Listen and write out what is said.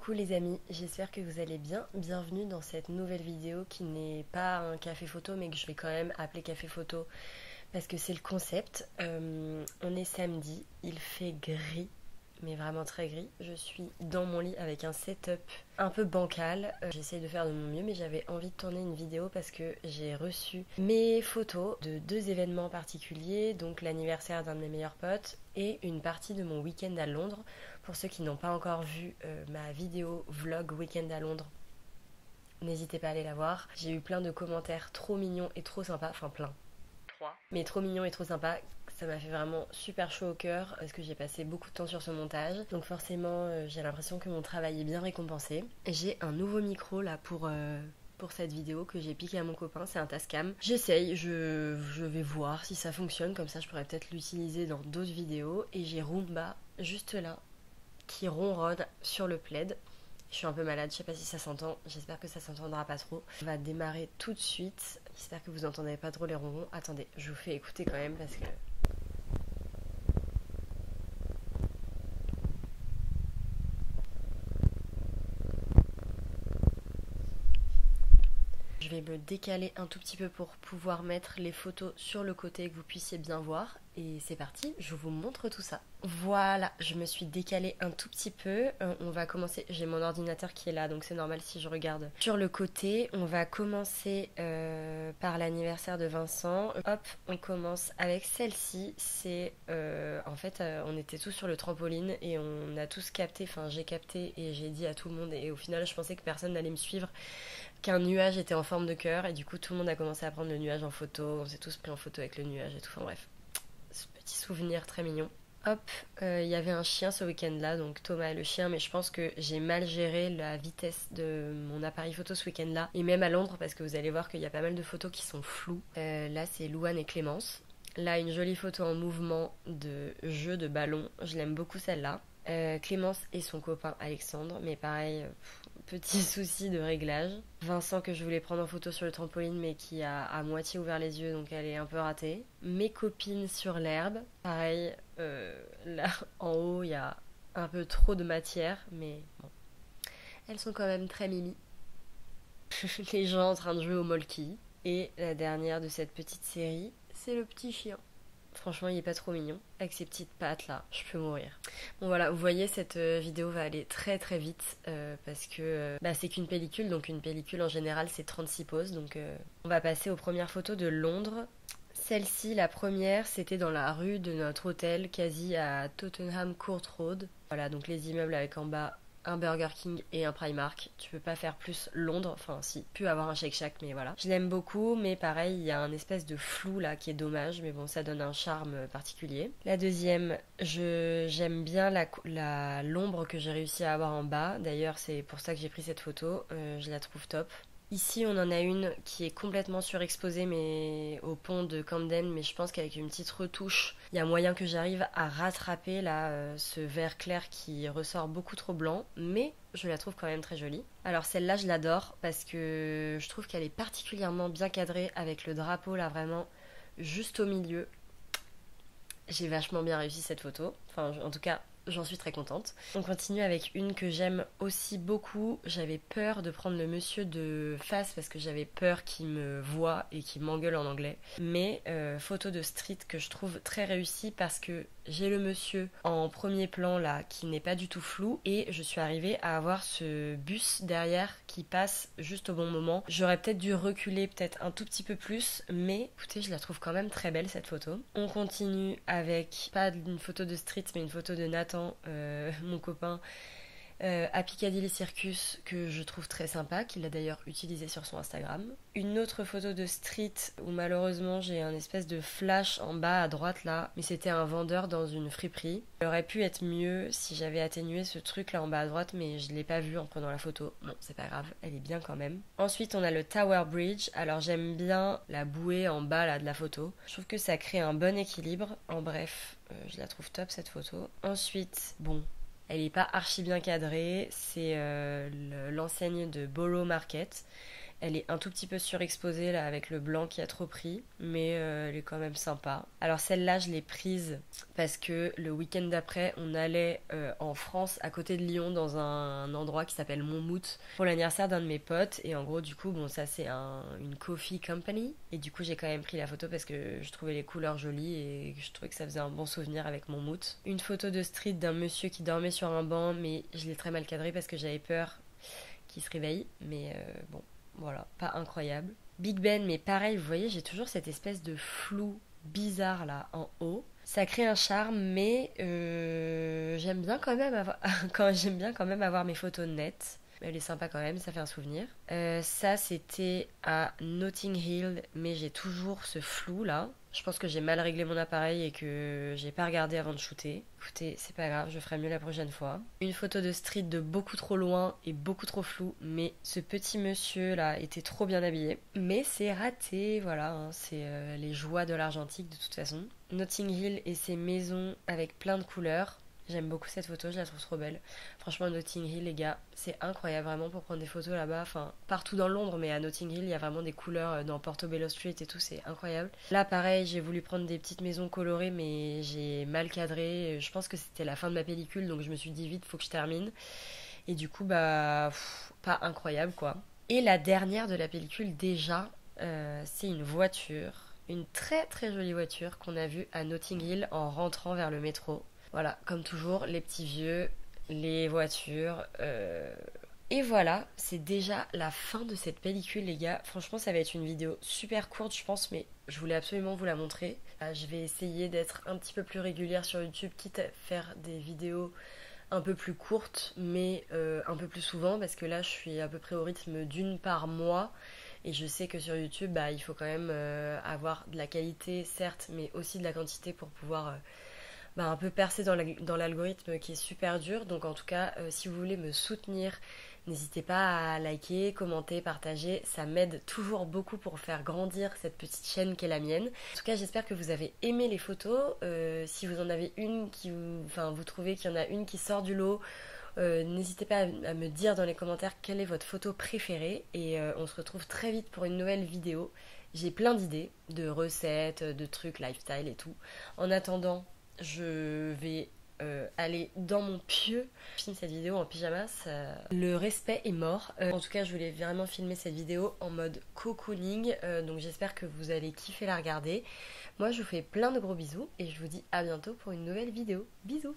Coucou les amis, j'espère que vous allez bien. Bienvenue dans cette nouvelle vidéo qui n'est pas un café photo mais que je vais quand même appeler café photo parce que c'est le concept. On est samedi, il fait gris, mais vraiment très gris. Je suis dans mon lit avec un setup un peu bancal. J'essaye de faire de mon mieux mais j'avais envie de tourner une vidéo parce que j'ai reçu mes photos de deux événements particuliers, donc l'anniversaire d'un de mes meilleurs potes et une partie de mon week-end à Londres. Pour ceux qui n'ont pas encore vu ma vidéo vlog week-end à Londres, n'hésitez pas à aller la voir. J'ai eu plein de commentaires trop mignons et trop sympas, enfin plein, 3, mais trop mignons et trop sympas. Ça m'a fait vraiment super chaud au cœur parce que j'ai passé beaucoup de temps sur ce montage. Donc forcément, j'ai l'impression que mon travail est bien récompensé. J'ai un nouveau micro là pour cette vidéo que j'ai piqué à mon copain, c'est un Tascam. J'essaye, je vais voir si ça fonctionne, comme ça je pourrais peut-être l'utiliser dans d'autres vidéos. Et j'ai Roomba juste là qui ronronne sur le plaid. Je suis un peu malade, je sais pas si ça s'entend, j'espère que ça s'entendra pas trop. On va démarrer tout de suite, j'espère que vous entendez pas trop les ronrons. Attendez, je vous fais écouter quand même parce que... Je vais me décaler un tout petit peu pour pouvoir mettre les photos sur le côté que vous puissiez bien voir. Et c'est parti, je vous montre tout ça. Voilà, je me suis décalée un tout petit peu. On va commencer, j'ai mon ordinateur qui est là, donc c'est normal si je regarde sur le côté. On va commencer par l'anniversaire de Vincent. Hop, on commence avec celle-ci. C'est en fait, on était tous sur le trampoline et on a tous capté, enfin j'ai capté et j'ai dit à tout le monde. Et au final, je pensais que personne n'allait me suivre, qu'un nuage était en forme de cœur, et du coup tout le monde a commencé à prendre le nuage en photo, on s'est tous pris en photo avec le nuage et tout, enfin bref, ce petit souvenir très mignon. Hop, il y avait un chien ce week-end là, donc Thomas est le chien, mais je pense que j'ai mal géré la vitesse de mon appareil photo ce week-end là, et même à Londres, parce que vous allez voir qu'il y a pas mal de photos qui sont floues. Là c'est Louane et Clémence. Là une jolie photo en mouvement de jeu de ballon, je l'aime beaucoup celle-là. Clémence et son copain Alexandre, mais pareil, petit souci de réglage. Vincent que je voulais prendre en photo sur le trampoline mais qui a à moitié ouvert les yeux, donc elle est un peu ratée. Mes copines sur l'herbe, pareil, là en haut il y a un peu trop de matière, mais bon, elles sont quand même très mimi. Les gens en train de jouer au molki. Et la dernière de cette petite série, c'est le petit chien. Franchement, il est pas trop mignon. Avec ses petites pattes là, je peux mourir. Bon voilà, vous voyez, cette vidéo va aller très très vite parce que c'est qu'une pellicule. Donc une pellicule en général c'est 36 poses. Donc on va passer aux premières photos de Londres. Celle-ci, la première, c'était dans la rue de notre hôtel, quasi à Tottenham Court Road. Voilà, donc les immeubles avec en bas un Burger King et un Primark. Tu peux pas faire plus Londres, enfin si, pu avoir un Shake Shack, mais voilà. Je l'aime beaucoup, mais pareil, il y a un espèce de flou là qui est dommage, mais bon, ça donne un charme particulier. La deuxième, j'aime bien l'ombre que j'ai réussi à avoir en bas. D'ailleurs, c'est pour ça que j'ai pris cette photo. Je la trouve top. Ici, on en a une qui est complètement surexposée, mais au pont de Camden, mais je pense qu'avec une petite retouche, il y a moyen que j'arrive à rattraper là ce vert clair qui ressort beaucoup trop blanc, mais je la trouve quand même très jolie. Alors celle-là, je l'adore parce que je trouve qu'elle est particulièrement bien cadrée avec le drapeau là vraiment juste au milieu. J'ai vachement bien réussi cette photo, enfin en tout cas j'en suis très contente. On continue avec une que j'aime aussi beaucoup. J'avais peur de prendre le monsieur de face parce que j'avais peur qu'il me voie et qu'il m'engueule en anglais. Mais photo de street que je trouve très réussie parce que j'ai le monsieur en premier plan là qui n'est pas du tout flou et je suis arrivée à avoir ce bus derrière qui passe juste au bon moment. J'aurais peut-être dû reculer peut-être un tout petit peu plus, mais écoutez, je la trouve quand même très belle cette photo. On continue avec pas une photo de street mais une photo de Nathan, mon copain, à Piccadilly Circus, que je trouve très sympa, qu'il a d'ailleurs utilisé sur son Instagram. Une autre photo de street où malheureusement j'ai un espèce de flash en bas à droite là, mais c'était un vendeur dans une friperie. Il aurait pu être mieux si j'avais atténué ce truc là en bas à droite, mais je l'ai pas vu en prenant la photo. Bon, c'est pas grave, elle est bien quand même. Ensuite on a le Tower Bridge. Alors j'aime bien la bouée en bas là de la photo. Je trouve que ça crée un bon équilibre. En bref, je la trouve top cette photo. Ensuite, bon, elle est pas archi bien cadrée, c'est l'enseigne de Borough Market Elle est un tout petit peu surexposée là avec le blanc qui a trop pris, mais elle est quand même sympa. Alors celle-là, je l'ai prise parce que le week-end d'après, on allait en France, à côté de Lyon, dans un endroit qui s'appelle Montmout, pour l'anniversaire d'un de mes potes. Et en gros, du coup, bon, ça c'est une coffee company. Et du coup, j'ai quand même pris la photo parce que je trouvais les couleurs jolies et je trouvais que ça faisait un bon souvenir avec Montmout. Une photo de street d'un monsieur qui dormait sur un banc, mais je l'ai très mal cadré parce que j'avais peur qu'il se réveille. Mais bon, voilà, pas incroyable. Big Ben, mais pareil, vous voyez, j'ai toujours cette espèce de flou bizarre là en haut. Ça crée un charme, mais j'aime bien quand même avoir j'aime bien quand même avoir mes photos nettes. Elle est sympa quand même, ça fait un souvenir. Ça, c'était à Notting Hill, mais j'ai toujours ce flou là. Je pense que j'ai mal réglé mon appareil et que j'ai pas regardé avant de shooter. Écoutez, c'est pas grave, je ferai mieux la prochaine fois. Une photo de street de beaucoup trop loin et beaucoup trop flou, mais ce petit monsieur là était trop bien habillé. Mais c'est raté, voilà, hein, c'est les joies de l'argentique de toute façon. Notting Hill et ses maisons avec plein de couleurs. J'aime beaucoup cette photo, je la trouve trop belle. Franchement, Notting Hill, les gars, c'est incroyable vraiment pour prendre des photos là-bas. Enfin, partout dans Londres, mais à Notting Hill, il y a vraiment des couleurs dans Portobello Street et tout, c'est incroyable. Là, pareil, j'ai voulu prendre des petites maisons colorées, mais j'ai mal cadré. Je pense que c'était la fin de ma pellicule, donc je me suis dit vite, faut que je termine. Et du coup, bah, pas incroyable quoi. Et la dernière de la pellicule, déjà, c'est une voiture. Une très très jolie voiture qu'on a vue à Notting Hill en rentrant vers le métro. Voilà, comme toujours, les petits vieux, les voitures. Et voilà, c'est déjà la fin de cette pellicule, les gars. Franchement, ça va être une vidéo super courte, je pense, mais je voulais absolument vous la montrer. Je vais essayer d'être un petit peu plus régulière sur YouTube, quitte à faire des vidéos un peu plus courtes, mais un peu plus souvent, parce que là, je suis à peu près au rythme d'une par mois. Et je sais que sur YouTube, bah, il faut quand même avoir de la qualité, certes, mais aussi de la quantité pour pouvoir un peu percer dans l'algorithme qui est super dur. Donc en tout cas, si vous voulez me soutenir, n'hésitez pas à liker, commenter, partager. Ça m'aide toujours beaucoup pour faire grandir cette petite chaîne qu'est la mienne. En tout cas, j'espère que vous avez aimé les photos. Si vous en avez une vous trouvez qu'il y en a une qui sort du lot, n'hésitez pas à me dire dans les commentaires quelle est votre photo préférée. Et on se retrouve très vite pour une nouvelle vidéo. J'ai plein d'idées, de recettes, de trucs, lifestyle et tout. En attendant, je vais aller dans mon pieu. Je filme cette vidéo en pyjama, le respect est mort. En tout cas, je voulais vraiment filmer cette vidéo en mode cocooning, donc j'espère que vous allez kiffer la regarder. Moi, je vous fais plein de gros bisous et je vous dis à bientôt pour une nouvelle vidéo. Bisous.